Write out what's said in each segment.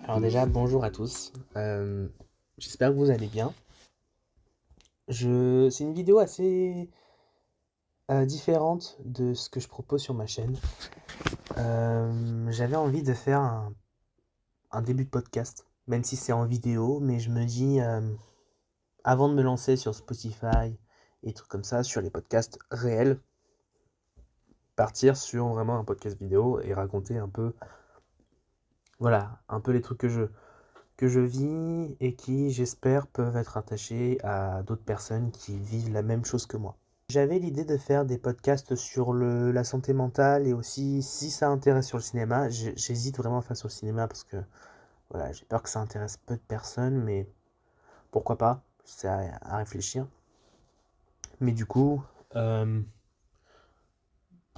Alors déjà, bonjour à tous. J'espère que vous allez bien. C'est une vidéo assez différente de ce que je propose sur ma chaîne. J'avais envie de faire un début de podcast, même si c'est en vidéo, mais je me dis, avant de me lancer sur Spotify et trucs comme ça, sur les podcasts réels, partir sur vraiment un podcast vidéo et raconter un peu, voilà, un peu les trucs que je vis et qui, j'espère, peuvent être attachés à d'autres personnes qui vivent la même chose que moi. J'avais l'idée de faire des podcasts sur la santé mentale et aussi si ça intéresse sur le cinéma. J'hésite vraiment à faire sur le cinéma parce que voilà, j'ai peur que ça intéresse peu de personnes, mais pourquoi pas, c'est à réfléchir. Mais du coup,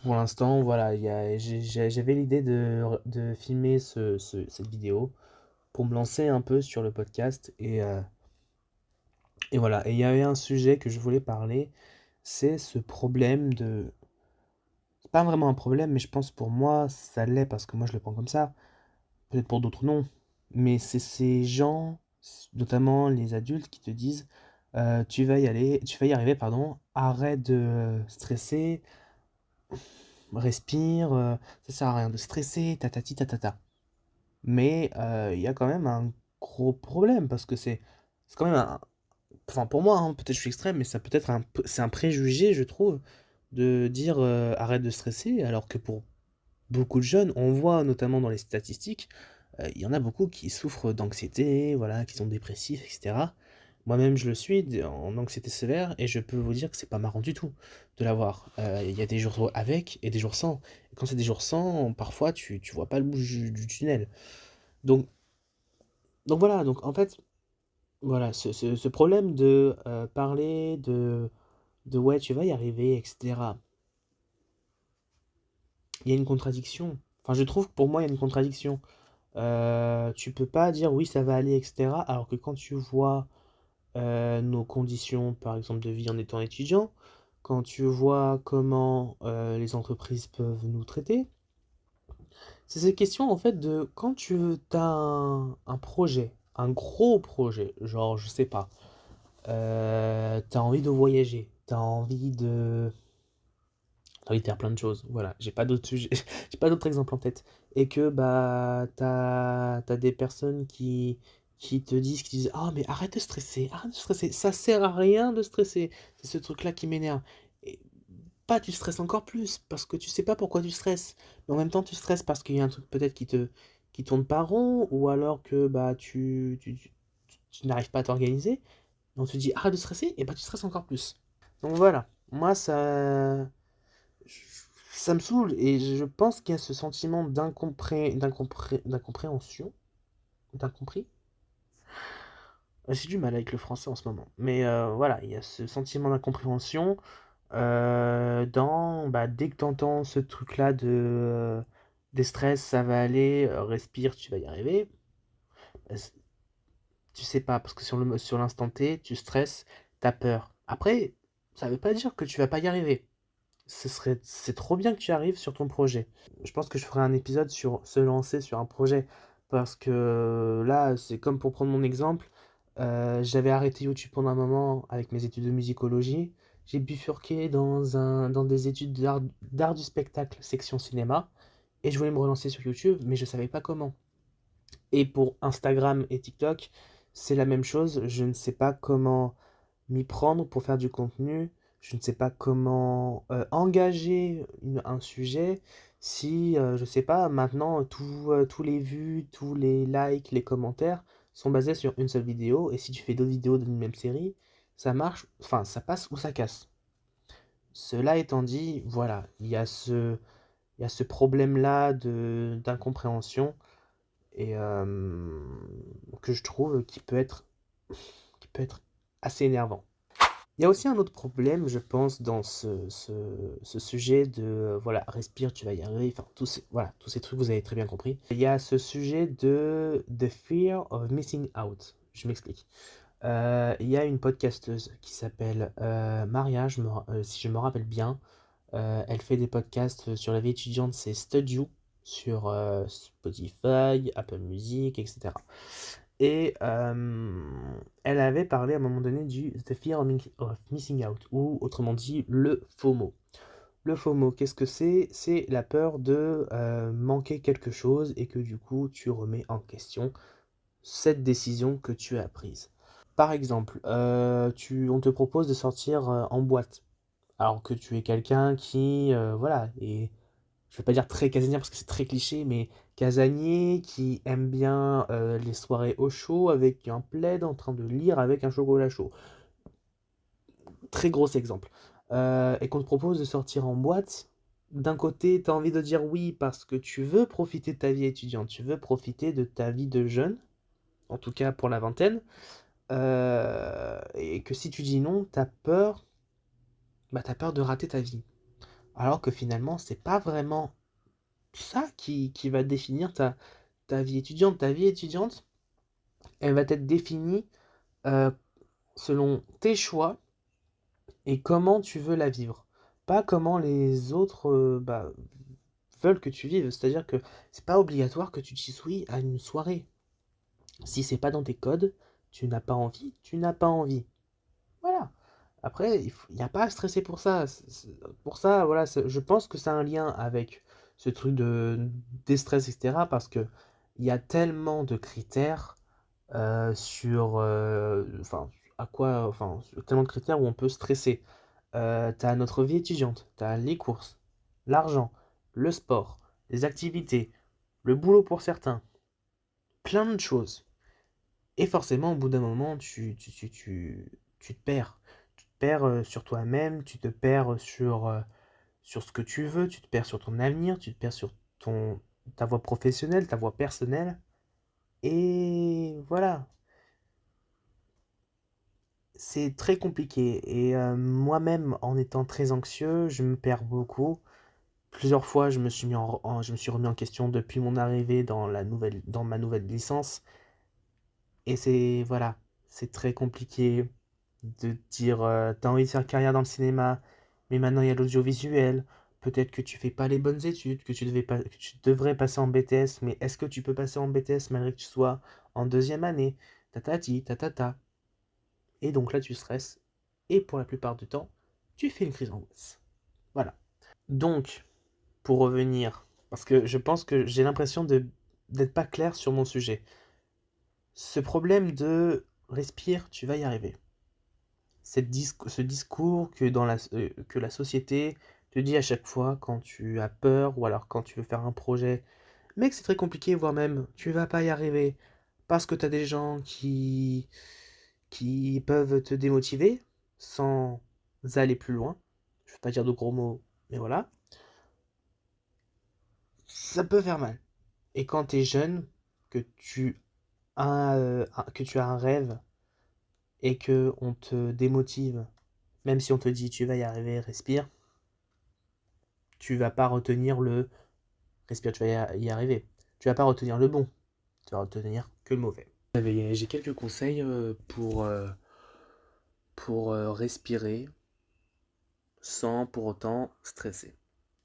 pour l'instant, voilà, j'avais l'idée de filmer cette vidéo pour me lancer un peu sur le podcast et voilà, et il y avait un sujet que je voulais parler, c'est ce problème de... C'est pas vraiment un problème, mais je pense pour moi, ça l'est parce que moi je le prends comme ça. Peut-être pour d'autres non. Mais c'est ces gens, notamment les adultes, qui te disent tu vas y arriver, pardon, arrête de stresser, respire, ça sert à rien de stresser, tatati tatata. Mais il y a quand même un gros problème parce que c'est quand même un, enfin pour moi, hein, peut-être je suis extrême, mais ça peut être c'est un préjugé, je trouve, de dire arrête de stresser, alors que pour beaucoup de jeunes, on voit notamment dans les statistiques, il y en a beaucoup qui souffrent d'anxiété, voilà, qui sont dépressifs, etc. Moi-même, je le suis en anxiété sévère, et je peux vous dire que c'est pas marrant du tout de l'avoir. Il y a des jours avec et des jours sans. Et quand c'est des jours sans, parfois tu vois pas le bout du tunnel. Donc, donc voilà, donc en fait, voilà, ce problème de parler de ouais, tu vas y arriver, etc. Il y a une contradiction. Enfin, je trouve que pour moi, il y a une contradiction. Tu peux pas dire oui, ça va aller, etc. Alors que quand tu vois nos conditions, par exemple, de vie en étant étudiant, quand tu vois comment les entreprises peuvent nous traiter, c'est cette question en fait de quand tu as un projet, un gros projet, genre je sais pas, t'as envie de voyager, t'as envie de faire plein de choses, voilà, j'ai pas d'autres sujets, j'ai pas d'autres exemples en tête, et que bah t'as des personnes qui te disent ah mais arrête de stresser, ça sert à rien de stresser, c'est ce truc-là qui m'énerve. Et pas tu stresses encore plus parce que tu sais pas pourquoi tu stresses, mais en même temps tu stresses parce qu'il y a un truc peut-être qui tourne pas rond, ou alors que bah tu n'arrives pas à t'organiser, donc tu te dis arrête de stresser et bah tu stresses encore plus. Donc voilà, moi ça me saoule et je pense qu'il y a ce sentiment d'incompréhension. D'incompris? J'ai du mal avec le français en ce moment. Mais voilà, il y a ce sentiment d'incompréhension bah, dès que t'entends ce truc-là des stress, ça va aller, respire, tu vas y arriver. euh, c- Tu sais pas, parce que sur l'instant T, tu stresses, t'as peur. Après, ça veut pas dire que tu vas pas y arriver. C'est trop bien que tu arrives sur ton projet. Je pense que je ferai un épisode sur se lancer sur un projet parce que là, c'est comme pour prendre mon exemple, j'avais arrêté YouTube pendant un moment avec mes études de musicologie. J'ai bifurqué dans des études d'art du spectacle, section cinéma, et je voulais me relancer sur YouTube, mais je savais pas comment. Et pour Instagram et TikTok, c'est la même chose. Je ne sais pas comment m'y prendre pour faire du contenu. Je ne sais pas comment engager un sujet si, je sais pas, maintenant tous les vues, tous les likes, les commentaires sont basés sur une seule vidéo. Et si tu fais d'autres vidéos d'une même série, ça marche, enfin ça passe ou ça casse. Cela étant dit, voilà, il y a ce problème-là d'incompréhension et que je trouve qui peut être assez énervant. Il y a aussi un autre problème, je pense, dans ce sujet de voilà, respire, tu vas y arriver, enfin, voilà, tous ces trucs, vous avez très bien compris. Il y a ce sujet de the fear of missing out. Je m'explique. Il y a une podcasteuse qui s'appelle Maria, si je me rappelle bien. Elle fait des podcasts sur la vie étudiante, c'est Studio sur Spotify, Apple Music, etc. Et elle avait parlé à un moment donné du The Fear of Missing Out, ou autrement dit le FOMO. Le FOMO, qu'est-ce que c'est? C'est la peur de manquer quelque chose et que du coup tu remets en question cette décision que tu as prise. Par exemple, on te propose de sortir en boîte, alors que tu es quelqu'un qui, voilà, est, je vais pas dire très casanier parce que c'est très cliché, mais casanier, qui aime bien les soirées au chaud avec un plaid en train de lire avec un chocolat chaud. Très gros exemple. Et qu'on te propose de sortir en boîte, d'un côté, tu as envie de dire oui parce que tu veux profiter de ta vie étudiante, tu veux profiter de ta vie de jeune, en tout cas pour la vingtaine, et que si tu dis non, t'as peur de rater ta vie. Alors que finalement, c'est pas vraiment ça qui va définir ta vie étudiante. Ta vie étudiante, elle va être définie euh, selon tes choix et comment tu veux la vivre. Pas comment les autres veulent que tu vives. C'est-à-dire que c'est pas obligatoire que tu dises oui à une soirée. Si c'est pas dans tes codes, tu n'as pas envie, tu n'as pas envie. Voilà. Après, il n'y a pas à stresser pour ça. Pour ça, voilà, je pense que ça a un lien avec ce truc de déstress, etc. Parce que il y a tellement de critères enfin, tellement de critères où on peut stresser. T'as notre vie étudiante, t'as les courses, l'argent, le sport, les activités, le boulot pour certains, plein de choses. Et forcément, au bout d'un moment, tu te perds. Tu te perds sur toi-même, tu te perds sur ce que tu veux, tu te perds sur ton avenir, tu te perds sur ta voie professionnelle, ta voie personnelle. Et voilà, c'est très compliqué. Et moi-même, en étant très anxieux, je me perds beaucoup. Plusieurs fois, je me suis remis en question depuis mon arrivée dans ma nouvelle licence. Et voilà, c'est très compliqué de dire, t'as envie de faire carrière dans le cinéma, mais maintenant il y a l'audiovisuel. Peut-être que tu fais pas les bonnes études, que tu devrais passer en BTS, mais est-ce que tu peux passer en BTS malgré que tu sois en deuxième année? Tatati, tatata. Et donc là, tu stresses. Et pour la plupart du temps, tu fais une crise d'angoisse. Voilà. Donc, pour revenir, parce que je pense que j'ai l'impression d'être pas clair sur mon sujet. Ce problème de respire, tu vas y arriver. Ce discours que la société te dit à chaque fois quand tu as peur ou alors quand tu veux faire un projet. Mec, c'est très compliqué, voire même tu vas pas y arriver parce que tu as des gens qui peuvent te démotiver sans aller plus loin. Je ne veux pas dire de gros mots, mais voilà. Ça peut faire mal. Et quand tu es jeune, que tu as un rêve et que on te démotive, même si on te dit tu vas y arriver, respire, tu vas pas retenir le respire, tu vas y arriver. Tu vas pas retenir le bon, tu vas retenir que le mauvais. J'ai quelques conseils pour respirer sans pour autant stresser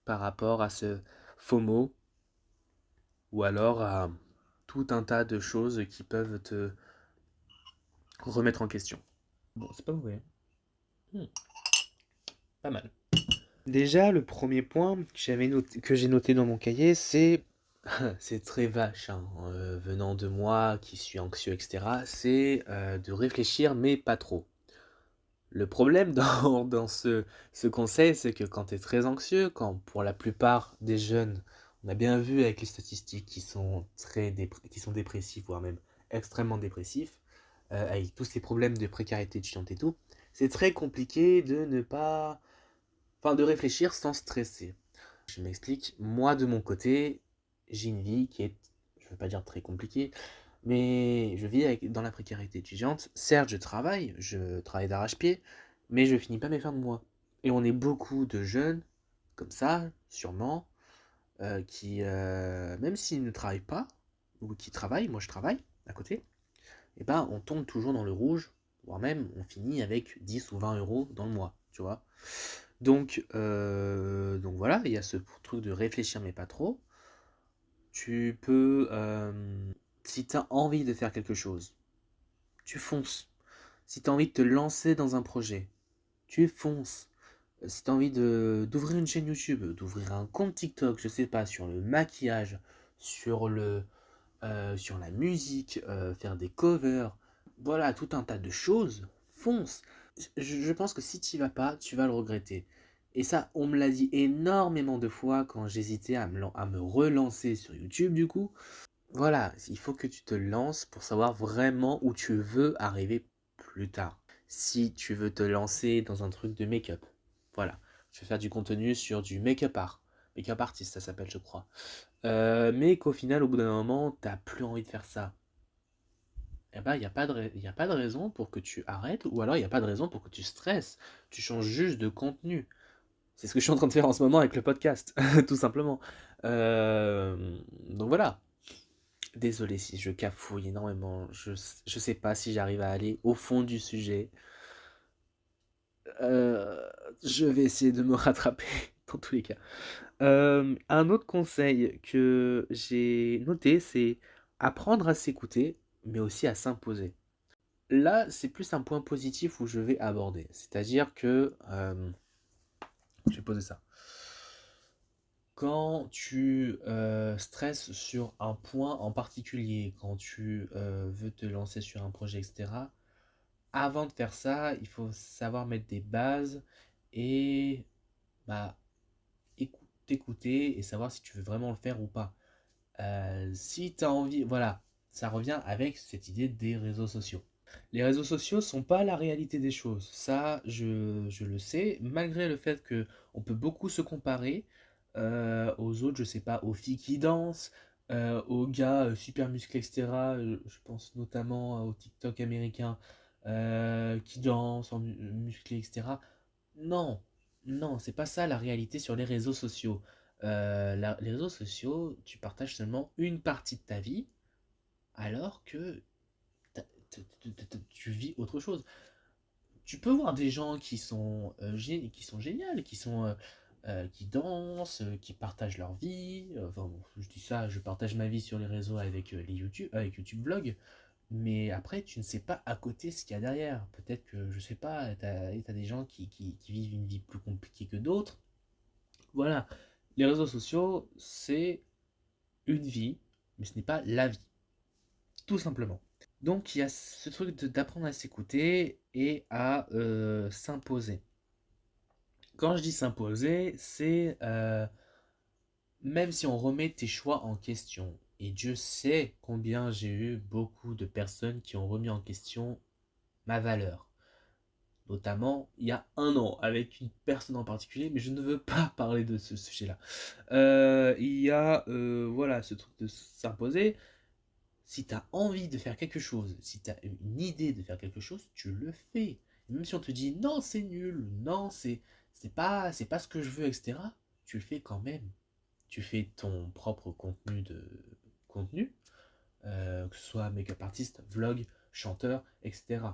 par rapport à ce FOMO ou alors à tout un tas de choses qui peuvent te remettre en question. Bon, c'est pas mauvais. Pas mal. Déjà, le premier point que j'ai noté dans mon cahier, c'est c'est très vache, hein, venant de moi qui suis anxieux, etc. C'est de réfléchir, mais pas trop. Le problème dans ce conseil, c'est que quand tu es très anxieux, quand pour la plupart des jeunes, on a bien vu avec les statistiques qui sont dépressifs, voire même extrêmement dépressifs, avec tous ces problèmes de précarité étudiante et tout, c'est très compliqué de ne pas Enfin, de réfléchir sans stresser. Je m'explique. Moi, de mon côté, j'ai une vie qui est, je ne veux pas dire très compliquée, mais je vis dans la précarité étudiante. Certes, je travaille d'arrache-pied, mais je finis pas mes fins de mois. Et on est beaucoup de jeunes, comme ça, sûrement, qui, même s'ils ne travaillent pas, ou qui travaillent, moi je travaille à côté, et ben on tombe toujours dans le rouge, voire même on finit avec 10 ou 20 euros dans le mois, tu vois. Donc voilà, il y a ce truc de réfléchir mais pas trop. Tu peux, si tu as envie de faire quelque chose, tu fonces. Si tu as envie de te lancer dans un projet, tu fonces. Si tu as envie d'ouvrir une chaîne YouTube, d'ouvrir un compte TikTok, je sais pas, sur le maquillage, sur sur la musique, faire des covers, voilà, tout un tas de choses, fonce. Je pense que si tu y vas pas, tu vas le regretter. Et ça, on me l'a dit énormément de fois quand j'hésitais à me relancer sur YouTube du coup. Voilà, il faut que tu te lances pour savoir vraiment où tu veux arriver plus tard. Si tu veux te lancer dans un truc de make-up, voilà, je vais faire du contenu sur du make-up art. Make-up artist, ça s'appelle, je crois. Mais qu'au final, au bout d'un moment, t'as plus envie de faire ça. Eh ben, y a pas de raison pour que tu arrêtes, ou alors il n'y a pas de raison pour que tu stresses. Tu changes juste de contenu. C'est ce que je suis en train de faire en ce moment avec le podcast, tout simplement. Donc voilà. Désolé si je cafouille énormément. Je sais pas si j'arrive à aller au fond du sujet. Euh, je vais essayer de me rattraper dans tous les cas. Un autre conseil que j'ai noté, c'est apprendre à s'écouter, mais aussi à s'imposer. Là, c'est plus un point positif où je vais aborder. C'est-à-dire que, je vais poser ça. Quand tu stresses sur un point en particulier, quand tu veux te lancer sur un projet, etc., avant de faire ça, il faut savoir mettre des bases et bah, t'écouter et savoir si tu veux vraiment le faire ou pas. Si tu as envie, voilà, ça revient avec cette idée des réseaux sociaux. Les réseaux sociaux sont pas la réalité des choses. Ça, je le sais, malgré le fait que on peut beaucoup se comparer aux autres, je sais pas, aux filles qui dansent, aux gars super musclés, etc. Je pense notamment au TikTok américain qui dansent en musclés, etc. Non, non, c'est pas ça la réalité sur les réseaux sociaux. Les réseaux sociaux, tu partages seulement une partie de ta vie, alors que tu vis autre chose. Tu peux voir des gens qui sont géniaux, qui dansent, qui partagent leur vie. Enfin, bon, je dis ça, je partage ma vie sur les réseaux avec avec YouTube Vlog. Mais après, tu ne sais pas à côté ce qu'il y a derrière. Peut-être que, je sais pas, t'as des gens qui vivent une vie plus compliquée que d'autres. Voilà. Les réseaux sociaux, c'est une vie, mais ce n'est pas la vie. Tout simplement. Donc il y a ce truc d'apprendre à s'écouter et à s'imposer. Quand je dis s'imposer, c'est même si on remet tes choix en question. Et Dieu sait combien j'ai eu beaucoup de personnes qui ont remis en question ma valeur. Notamment il y a un an, avec une personne en particulier, mais je ne veux pas parler de ce sujet-là. Il y a voilà, ce truc de s'imposer. Si tu as envie de faire quelque chose, si tu as une idée de faire quelque chose, tu le fais. Même si on te dit non, c'est nul, non, c'est pas ce que je veux, etc., tu le fais quand même. Tu fais ton propre contenu, que ce soit make-up artiste, vlog, chanteur, etc.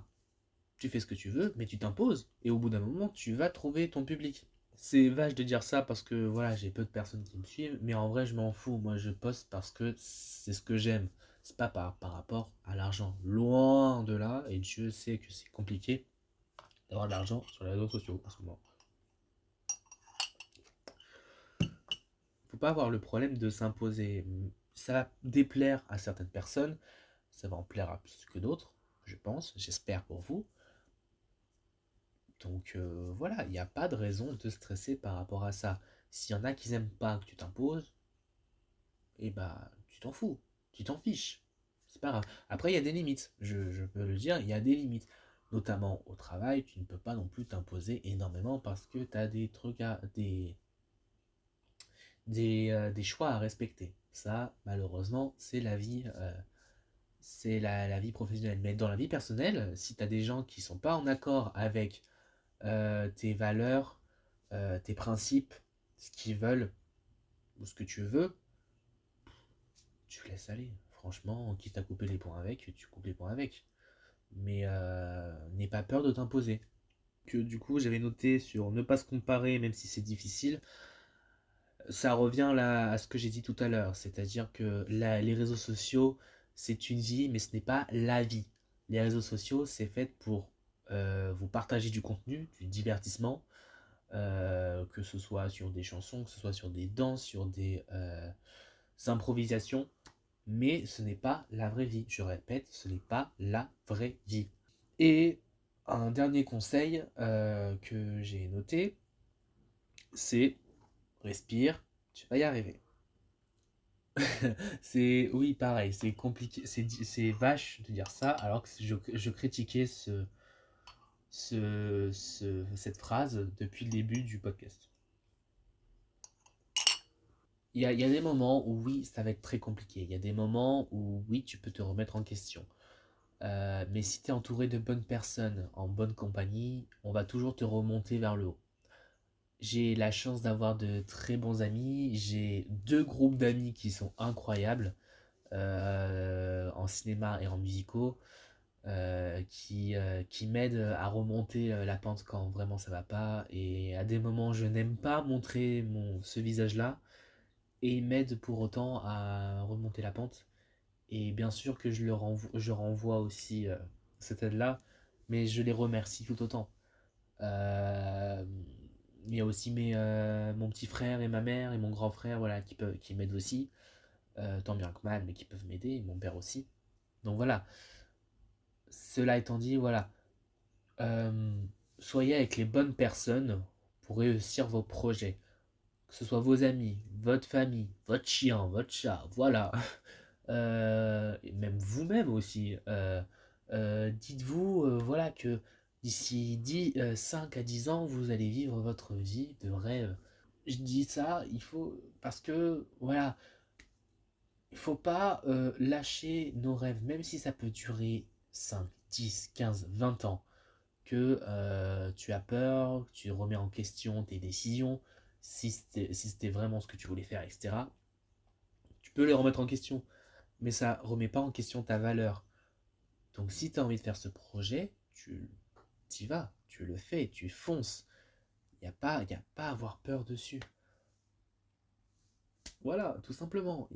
Tu fais ce que tu veux, mais tu t'imposes. Et au bout d'un moment, tu vas trouver ton public. C'est vache de dire ça parce que voilà, j'ai peu de personnes qui me suivent, mais en vrai, je m'en fous. Moi, je poste parce que c'est ce que j'aime. C'est pas par rapport à l'argent. Loin de là, et Dieu sait que c'est compliqué d'avoir de l'argent sur les réseaux sociaux en ce moment. Faut pas avoir le problème de s'imposer. Ça va déplaire à certaines personnes, ça va en plaire à plus que d'autres, je pense, j'espère pour vous. Donc voilà, il n'y a pas de raison de stresser par rapport à ça. S'il y en a qui n'aiment pas que tu t'imposes, et bah tu t'en fous, tu t'en fiches. C'est pas grave. Après, il y a des limites, je peux le dire, il y a des limites. notamment au travail, tu ne peux pas non plus t'imposer énormément parce que tu as des trucs des choix à respecter. Ça, malheureusement, c'est la vie, c'est la vie professionnelle. Mais dans la vie personnelle, si tu as des gens qui sont pas en accord avec tes valeurs, tes principes, ce qu'ils veulent ou ce que tu veux, tu laisses aller. Franchement, quitte à couper les points avec, tu coupes les points avec. Mais n'aie pas peur de t'imposer. Que du coup, j'avais noté sur ne pas se comparer, même si c'est difficile. Ça revient là à ce que j'ai dit tout à l'heure, c'est-à-dire que les réseaux sociaux, c'est une vie, mais ce n'est pas la vie. Les réseaux sociaux, c'est fait pour vous partager du contenu, du divertissement, que ce soit sur des chansons, que ce soit sur des danses, sur des improvisations, mais ce n'est pas la vraie vie. Je répète, ce n'est pas la vraie vie. Et un dernier conseil que j'ai noté, c'est respire, tu vas y arriver. C'est oui, pareil, c'est compliqué, c'est vache de dire ça, alors que je critiquais cette phrase depuis le début du podcast. Il y a des moments où oui, ça va être très compliqué. Il y a des moments où oui, tu peux te remettre en question. Mais si tu es entouré de bonnes personnes, en bonne compagnie, on va toujours te remonter vers le haut. J'ai la chance d'avoir de très bons amis. J'ai deux groupes d'amis qui sont incroyables en cinéma et en musicaux, qui m'aident à remonter la pente quand vraiment ça va pas. Et à des moments, je n'aime pas montrer ce visage-là et ils m'aident pour autant à remonter la pente. Et bien sûr que je renvoie aussi cette aide-là, mais je les remercie tout autant. Euh, il y a aussi mon petit frère et ma mère et mon grand frère voilà, qui m'aident aussi, tant bien que mal, mais qui peuvent m'aider, et mon père aussi. Donc voilà, cela étant dit, voilà, euh, soyez avec les bonnes personnes pour réussir vos projets. Que ce soit vos amis, votre famille, votre chien, votre chat, voilà. Et même vous-même aussi. Dites-vous voilà, que d'ici 5 à 10 ans, vous allez vivre votre vie de rêve. Je dis ça, il faut, parce que voilà, il faut pas lâcher nos rêves, même si ça peut durer 5, 10, 15, 20 ans, que tu as peur, que tu remets en question tes décisions, si c'était vraiment ce que tu voulais faire, etc. Tu peux les remettre en question, mais ça remet pas en question ta valeur. Donc si tu as envie de faire ce projet, tu y vas, tu le fais, tu fonces. Y a pas à avoir peur dessus. Voilà, tout simplement.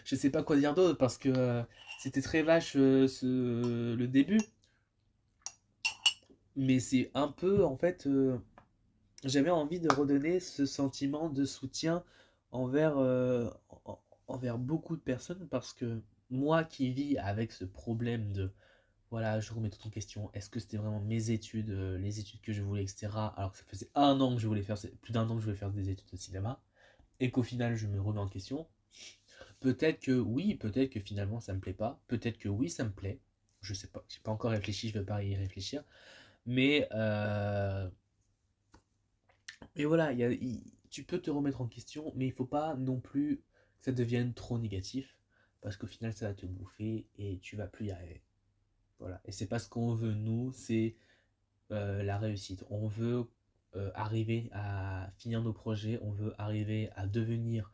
Je sais pas quoi dire d'autre parce que c'était très vache le début. Mais c'est un peu, en fait, j'avais envie de redonner ce sentiment de soutien envers, envers beaucoup de personnes parce que moi qui vis avec ce problème de voilà, je remets tout en question. Est-ce que c'était vraiment mes études, les études que je voulais, etc. Alors que ça faisait un an que je voulais faire, plus d'un an que je voulais faire des études de cinéma, et qu'au final je me remets en question. Peut-être que oui, peut-être que finalement ça me plaît pas. Peut-être que oui, ça me plaît. Je sais pas, j'ai pas encore réfléchi, je vais pas y réfléchir. Mais, mais voilà, tu peux te remettre en question, mais il faut pas non plus que ça devienne trop négatif, parce qu'au final ça va te bouffer et tu vas plus y arriver. Voilà. Et c'est pas ce qu'on veut, nous, c'est la réussite. On veut arriver à finir nos projets, on veut arriver à devenir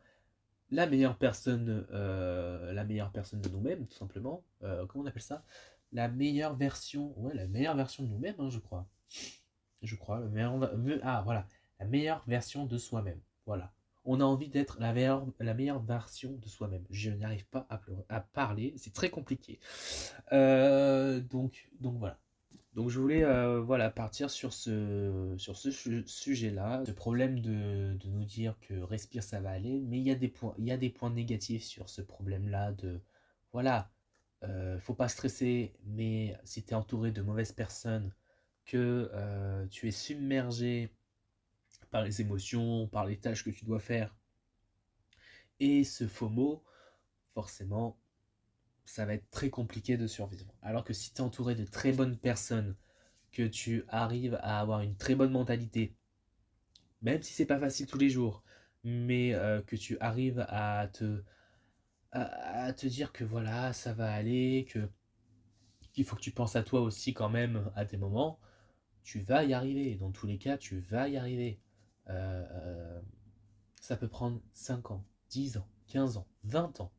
la meilleure personne de nous-mêmes, tout simplement. Comment on appelle ça? La meilleure version, ouais, la meilleure version de nous-mêmes, hein, je crois. Je crois, voilà, la meilleure version de soi-même. Voilà. On a envie d'être la meilleure version de soi-même. Je n'arrive pas à parler, c'est très compliqué. Donc voilà. Donc je voulais voilà, partir sur ce sujet-là, ce problème de nous dire que respire ça va aller, mais il y a des points négatifs sur ce problème-là de voilà, faut pas stresser, mais si tu es entouré de mauvaises personnes, que tu es submergé par les émotions, par les tâches que tu dois faire, et ce FOMO, forcément, ça va être très compliqué de survivre. Alors que si tu es entouré de très bonnes personnes, que tu arrives à avoir une très bonne mentalité, même si c'est pas facile tous les jours, mais que tu arrives à te dire que voilà, ça va aller, qu'il faut que tu penses à toi aussi quand même à des moments, tu vas y arriver. Dans tous les cas, tu vas y arriver. Euh, euh, Ça peut prendre 5 ans, 10 ans, 15 ans, 20 ans.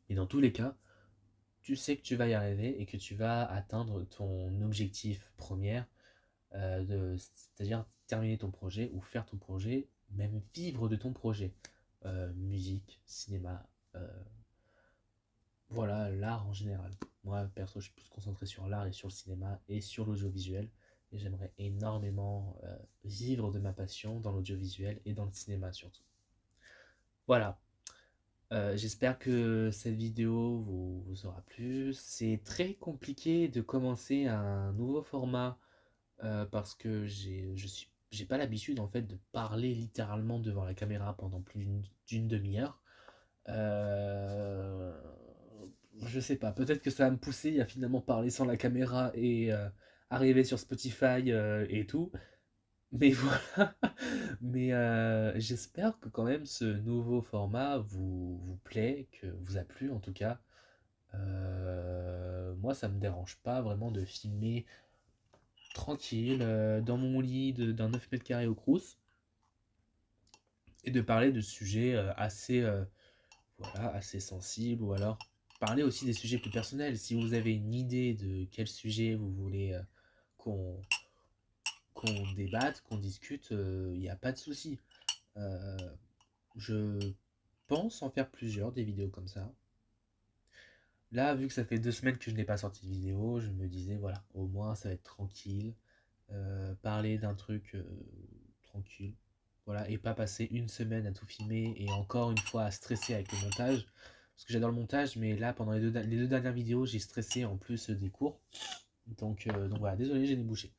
Et dans tous les cas, tu sais que tu vas y arriver et que tu vas atteindre ton objectif premier, c'est-à-dire terminer ton projet ou faire ton projet, même vivre de ton projet. Musique, cinéma, euh, voilà, l'art en général. Moi, perso, je suis plus concentré sur l'art et sur le cinéma et sur l'audiovisuel. Et j'aimerais énormément vivre de ma passion dans l'audiovisuel et dans le cinéma surtout. Voilà. J'espère que cette vidéo vous aura plu. C'est très compliqué de commencer un nouveau format parce que j'ai pas l'habitude en fait de parler littéralement devant la caméra pendant plus d'une demi-heure. Euh, je sais pas, peut-être que ça va me pousser à finalement parler sans la caméra et arriver sur Spotify et tout. Mais voilà, mais j'espère que quand même ce nouveau format vous plaît, que vous a plu en tout cas. Moi, ça me dérange pas vraiment de filmer tranquille dans mon lit d'un 9 mètres carrés au Crous et de parler de sujets voilà, assez sensibles ou alors parler aussi des sujets plus personnels. Si vous avez une idée de quel sujet vous voulez qu'on qu'on débatte, qu'on discute, il n'y a pas de souci. Euh, je pense en faire plusieurs des vidéos comme ça. Là, vu que ça fait 2 semaines que je n'ai pas sorti de vidéo, je me disais, voilà, au moins ça va être tranquille. Parler d'un truc tranquille. Voilà, et pas passer une semaine à tout filmer et encore une fois à stresser avec le montage. Parce que j'adore le montage, mais là, pendant les deux dernières vidéos, j'ai stressé en plus des cours. Donc voilà, désolé, j'ai débouché.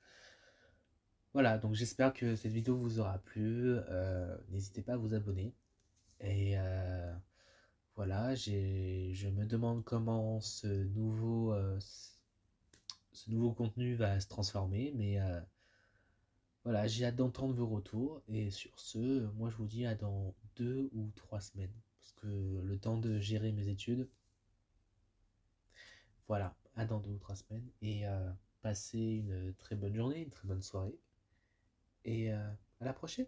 Voilà, donc j'espère que cette vidéo vous aura plu. N'hésitez pas à vous abonner. Et voilà, je me demande comment ce nouveau contenu va se transformer, mais voilà, j'ai hâte d'entendre vos retours. Et sur ce, moi je vous dis à dans 2 ou 3 semaines, parce que le temps de gérer mes études, voilà, à dans 2 ou 3 semaines. Et passez une très bonne journée, une très bonne soirée, et à la prochaine.